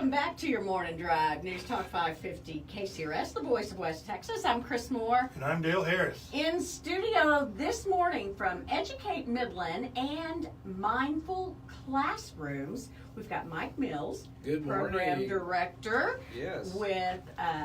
Welcome back to your morning drive. News Talk 550 KCRS, the voice of West Texas. I'm Chris Moore. And I'm Dale Harris. In studio this morning from Educate Midland and Mindful Classrooms, we've got Mike Mills, Good morning. Program Director Yes. with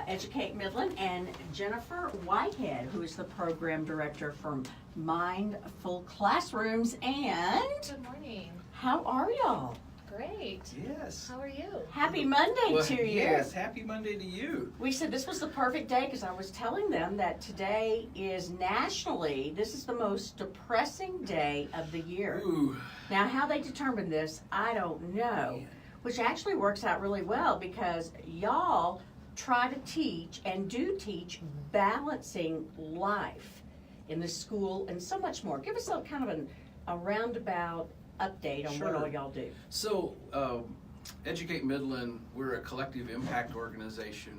Educate Midland, and Jennifer Whitehead, who is the Program Director for Mindful Classrooms. And Good morning. how are y'all? Great. Yes. How are you? Happy Monday to you. Yes, happy Monday to you. We said this was the perfect day because I was telling them that today is nationally, this is the most depressing day of the year. Ooh. Now, how they determined this, I don't know, which actually works out really well because y'all try to teach and do teach balancing life in the school and so much more. Give us a kind of a roundabout update on Sure. what all y'all do. So, Educate Midland, we're a collective impact organization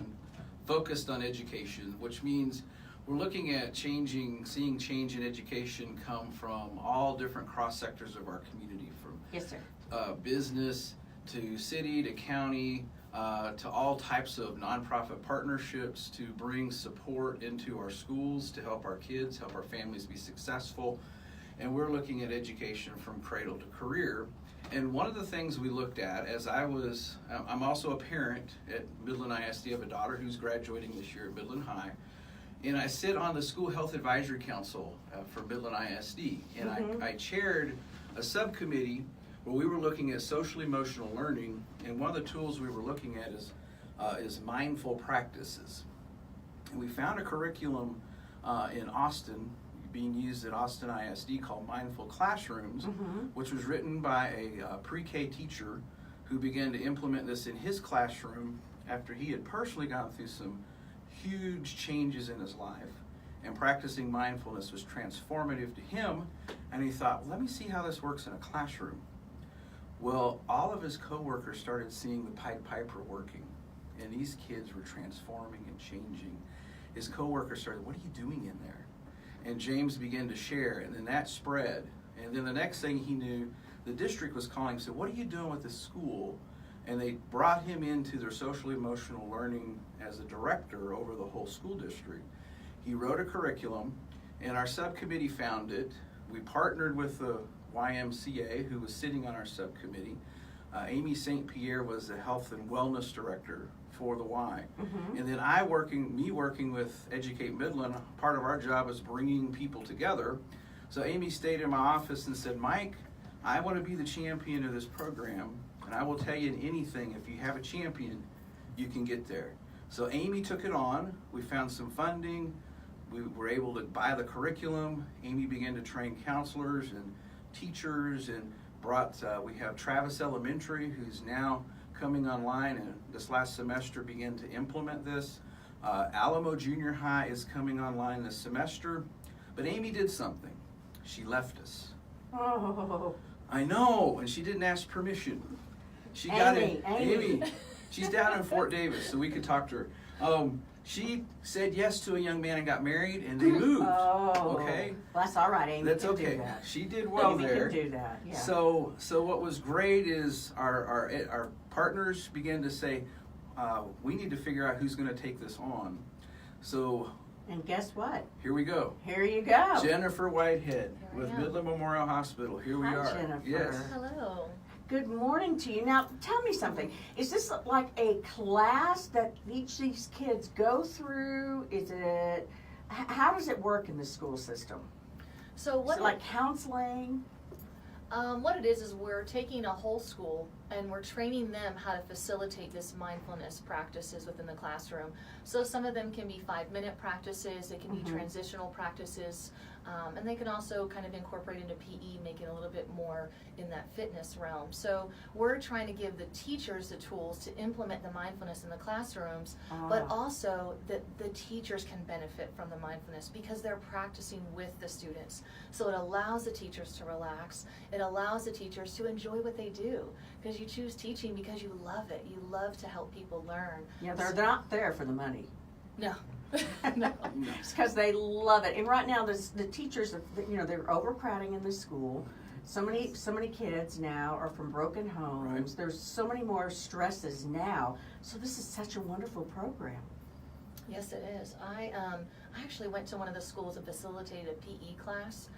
focused on education, which means we're looking at seeing change in education come from all different cross sectors of our community, from Yes, sir. business to city to county, to all types of nonprofit partnerships to bring support into our schools to help our kids, help our families be successful. And we're looking at education from cradle to career. And one of the things we looked at as I'm also a parent at Midland ISD. I have a daughter who's graduating this year at Midland High. And I sit on the School Health Advisory Council for Midland ISD. And I chaired a subcommittee where we were looking at social emotional learning. And one of the tools we were looking at is mindful practices. And we found a curriculum in Austin being used at Austin ISD called Mindful Classrooms, which was written by a pre-K teacher who began to implement this in his classroom after he had personally gone through some huge changes in his life. And practicing mindfulness was transformative to him, and he thought, let me see how this works in a classroom. Well, all of his coworkers started seeing the Pied Piper working, and these kids were transforming and changing. His coworkers started, what are you doing in there? And James began to share, and then that spread. And then the next thing he knew, the district was calling, said, what are you doing with this school? And they brought him into their social emotional learning as a director over the whole school district. He wrote a curriculum, and our subcommittee found it. We partnered with the YMCA, who was sitting on our subcommittee. Amy St. Pierre was the health and wellness director for the Y. And then me working with Educate Midland, part of our job is bringing people together. So Amy stayed in my office and said, Mike, I want to be the champion of this program, and I will tell you in anything, if you have a champion, you can get there. So Amy took it on. We found some funding. We were able to buy the curriculum. Amy began to train counselors and teachers, and we have Travis Elementary, who's now coming online, and this last semester began to implement this. Alamo Junior High is coming online this semester, but Amy did something. She left us. Oh. I know, and she didn't ask permission. She Amy. She's down in Fort Davis, so we could talk to her. She said yes to a young man and got married, and they moved. Oh, okay, well, that's all right, Amy. that's can okay. Do that. She did well Amy there. can do that. Yeah. So what was great is our partners began to say, we need to figure out who's going to take this on. So and guess what? here we go. Here you go. Jennifer Whitehead Here I with am. Midland Memorial Hospital. Here we Hi, are. Jennifer. Yes. Hello. Good morning to you. Now, tell me something. Is this like a class that each of these kids go through? Is it? How does it work in the school system? So Is it like counseling? what it is we're taking a whole school and we're training them how to facilitate this mindfulness practices within the classroom. So some of them can be 5-minute practices, they can be transitional practices, and they can also kind of incorporate into PE, make it a little bit more in that fitness realm. So we're trying to give the teachers the tools to implement the mindfulness in the classrooms, but also that the teachers can benefit from the mindfulness because they're practicing with the students. So it allows the teachers to relax, it allows the teachers to enjoy what they do, because you choose teaching because you love it. You love to help people learn. Yeah, they're not there for the money. No. No, it's because they love it. And right now, the teachers, they're overcrowding in the school. So many kids now are from broken homes. Right. There's so many more stresses now. So this is such a wonderful program. Yes, it is. I actually went to one of the schools and facilitated a PE class.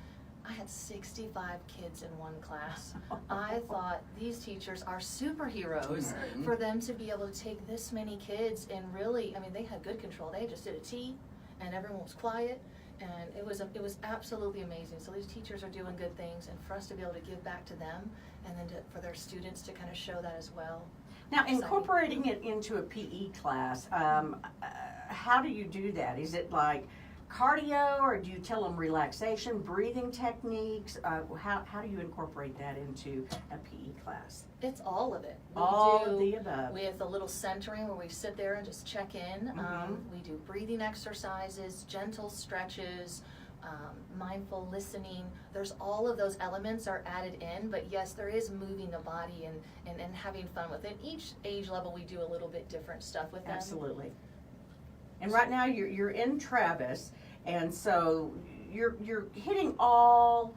I had 65 kids in one class. I thought these teachers are superheroes for them to be able to take this many kids and really, I mean, they had good control. They just did a T and everyone was quiet, and it was absolutely amazing. So these teachers are doing good things, and for us to be able to give back to them and then for their students to kind of show that as well. Now, incorporating it into a PE class, how do you do that? Is it like cardio, or do you tell them relaxation, breathing techniques? How do you incorporate that into a PE class? It's all of it. All of the above. We have a little centering where we sit there and just check in. We do breathing exercises, gentle stretches, mindful listening. There's all of those elements are added in, but yes, there is moving the body and having fun with it. Each age level we do a little bit different stuff with them. Absolutely. And right now you're in Travis, and so you're hitting all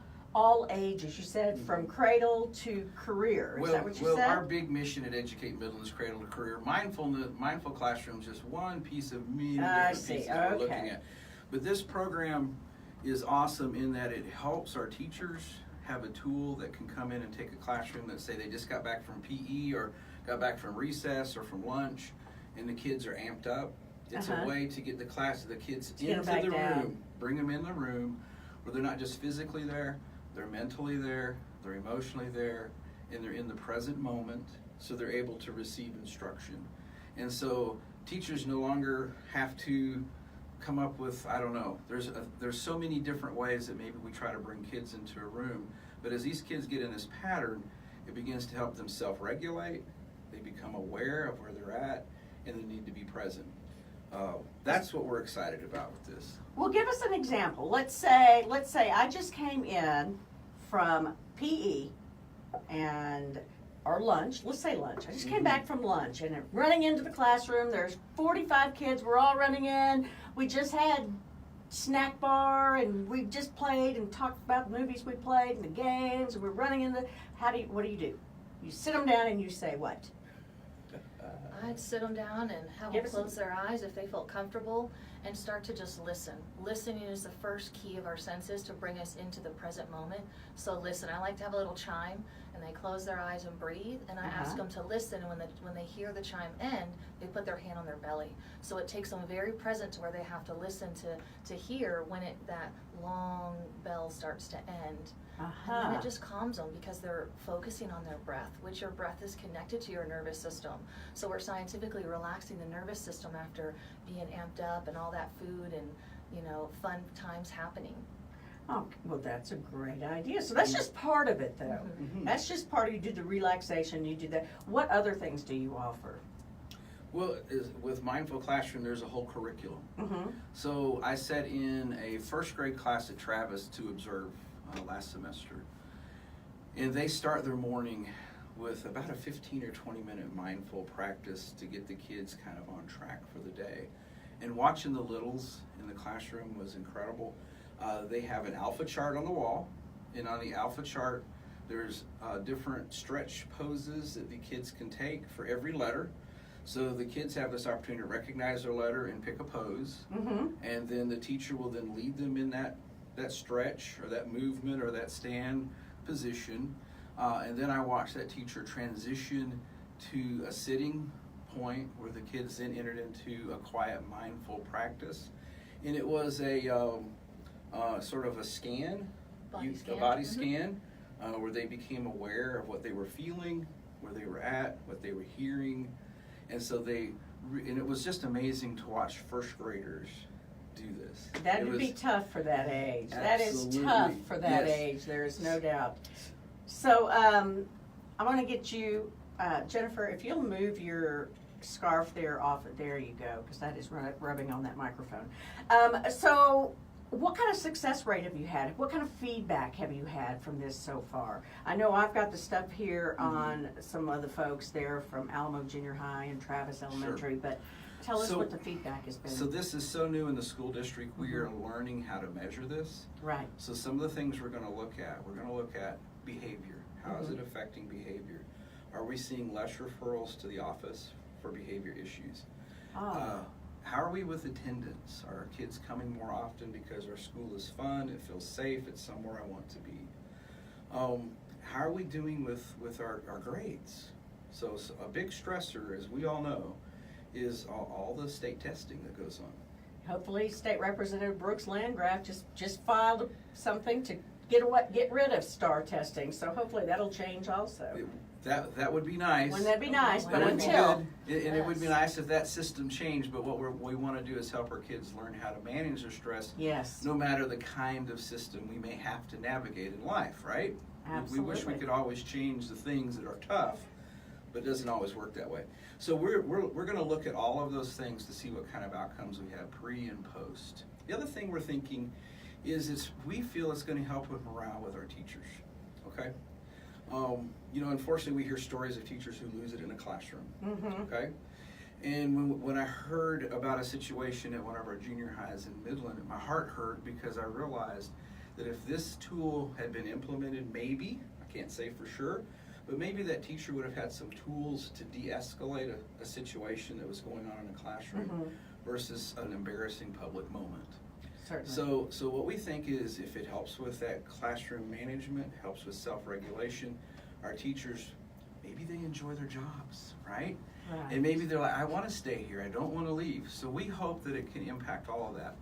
ages. You said from cradle to career. Is that what you said? Our big mission at Educate Midland is cradle to career. Mindful classroom is just one piece of many different pieces we're looking at. But this program is awesome in that it helps our teachers have a tool that can come in and take a classroom that say they just got back from PE or got back from recess or from lunch, and the kids are amped up. It's a way to get the kids into the room, bring them in the room where they're not just physically there, they're mentally there, they're emotionally there, and they're in the present moment, so they're able to receive instruction. And so teachers no longer have to come up with, I don't know, there's so many different ways that maybe we try to bring kids into a room, but as these kids get in this pattern, it begins to help them self-regulate, they become aware of where they're at, and they need to be present. That's what we're excited about with this. Well, give us an example. Let's say I just came in from PE or lunch. Let's say lunch. I just came back from lunch, and I'm running into the classroom. There's 45 kids. We're all running in. We just had snack bar, and we just played and talked about the movies we played and the games, and we're running in the. What do you do? You sit them down and you say what? I'd sit them down and have them close their eyes if they felt comfortable and start to just listen. Listening is the first key of our senses to bring us into the present moment. So listen, I like to have a little chime, and they close their eyes and breathe, and I ask them to listen, and when they hear the chime end, they put their hand on their belly. So it takes them very present to where they have to listen to hear when that long bell starts to end. And then it just calms them because they're focusing on their breath, which your breath is connected to your nervous system. So we're scientifically relaxing the nervous system after being amped up and all that food and, fun times happening. Oh, well, that's a great idea. So that's just part of it, though. That's just part of, you do the relaxation, you do that. What other things do you offer? Well, with Mindful Classroom, there's a whole curriculum. So I sat in a first grade class at Travis to observe last semester. And they start their morning with about a 15 or 20 minute mindful practice to get the kids kind of on track for the day. And watching the littles in the classroom was incredible. They have an alpha chart on the wall, and on the alpha chart there's different stretch poses that the kids can take for every letter. So the kids have this opportunity to recognize their letter and pick a pose, and then the teacher will then lead them in that stretch or that movement or that stand position, and then I watch that teacher transition to a sitting point where the kids then entered into a quiet mindful practice, and it was a sort of a scan, a body scan, where they became aware of what they were feeling, where they were at, what they were hearing, and so and it was just amazing to watch first graders do this. That would be tough for that age. Absolutely. That is tough for that age. There is no doubt. So I want to get you, Jennifer, if you'll move your scarf there off. There you go, because that is rubbing on that microphone. So what kind of success rate have you had? What kind of feedback have you had from this so far? I know I've got the stuff here on some of the folks there from Alamo Junior High and Travis Elementary, but tell us what the feedback has been. So this is so new in the school district. We are learning how to measure this. Right. So some of the things we're going to look at behavior? How is it affecting behavior? Are we seeing less referrals to the office for behavior issues? How are we with attendance? Are our kids coming more often because our school is fun, it feels safe, it's somewhere I want to be? How are we doing with our grades? So a big stressor, as we all know, is all the state testing that goes on. Hopefully, State Representative Brooks Landgraf just filed something to get rid of STAR testing. So hopefully that'll change also. That would be nice. Wouldn't that be nice? But That would be until good. And it would be nice if that system changed. But what we want to do is help our kids learn how to manage their stress. yes, No matter the kind of system we may have to navigate in life, right? absolutely. We wish we could always change the things that are tough, but it doesn't always work that way. So we're going to look at all of those things to see what kind of outcomes we have pre and post. The other thing we're thinking is we feel it's going to help with morale with our teachers, okay? Unfortunately, we hear stories of teachers who lose it in a classroom, okay? And when I heard about a situation at one of our junior highs in Midland, my heart hurt because I realized that if this tool had been implemented, maybe, I can't say for sure, but maybe that teacher would have had some tools to de-escalate a situation that was going on in a classroom versus an embarrassing public moment. Certainly. So what we think is if it helps with that classroom management, helps with self-regulation, our teachers, maybe they enjoy their jobs, right? Right. And maybe they're like, I want to stay here, I don't want to leave. So we hope that it can impact all of that.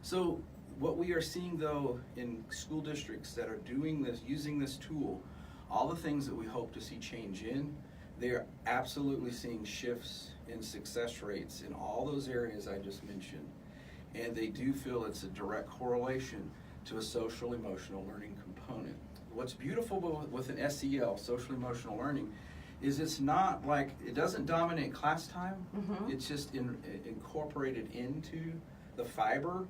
So what we are seeing though in school districts that are doing this, using this tool, all the things that we hope to see change in, they're absolutely seeing shifts in success rates in all those areas I just mentioned. And they do feel it's a direct correlation to a social emotional learning component. What's beautiful with an SEL, social emotional learning, is it's not like, it doesn't dominate class time, it's just incorporated into the fiber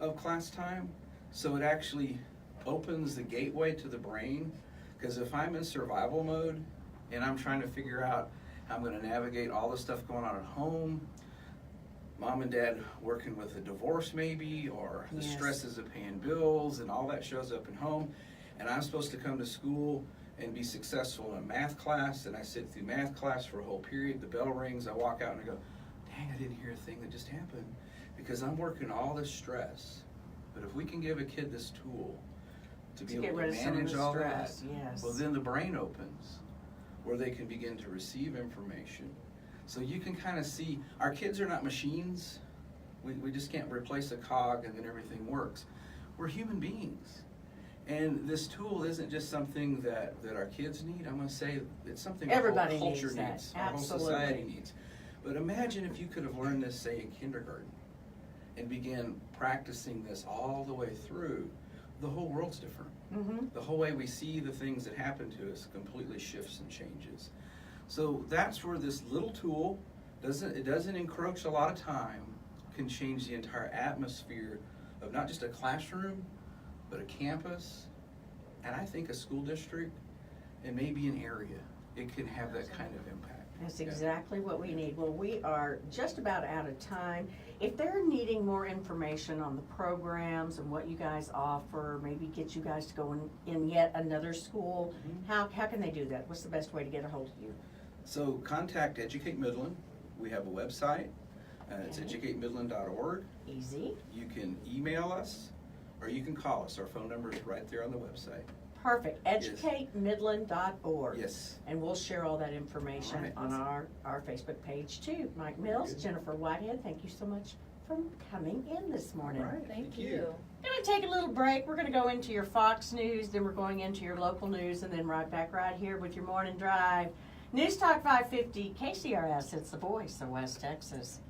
of class time. So it actually opens the gateway to the brain, because if I'm in survival mode and I'm trying to figure out how I'm going to navigate all the stuff going on at home, mom and dad working with a divorce maybe, or the stresses of paying bills and all that shows up in home, and I'm supposed to come to school and be successful in a math class, and I sit through math class for a whole period, the bell rings, I walk out and I go, dang, I didn't hear a thing that just happened, because I'm working all this stress. But if we can give a kid this tool to be able to manage all that, well then the brain opens where they can begin to receive information. So you can kind of see, our kids are not machines. We just can't replace a cog and then everything works. We're human beings. And this tool isn't just something that our kids need. I'm going to say it's something Everybody our whole culture needs that. needs, our Absolutely. whole society needs. But imagine if you could have learned this, say, in kindergarten and began practicing this all the way through. The whole world's different. The whole way we see the things that happen to us completely shifts and changes. So that's where this little tool, doesn't encroach a lot of time, can change the entire atmosphere of not just a classroom, but a campus, and I think a school district, and maybe an area. It can have that kind of impact. That's exactly what we need. Well, we are just about out of time. If they're needing more information on the programs and what you guys offer, maybe get you guys to go in yet another school, how can they do that? What's the best way to get a hold of you? So contact Educate Midland. We have a website. It's educatemidland.org. Easy. You can email us, or you can call us. Our phone number is right there on the website. Perfect. EducateMidland.org. Yes. And we'll share all that information on our Facebook page too. Mike Mills, Jennifer Whitehead, thank you so much for coming in this morning. All right. Thank you. We're going to take a little break. We're going to go into your Fox News, then we're going into your local news, and then right back right here with your morning drive. News Talk 550, KCRS, it's the voice of West Texas.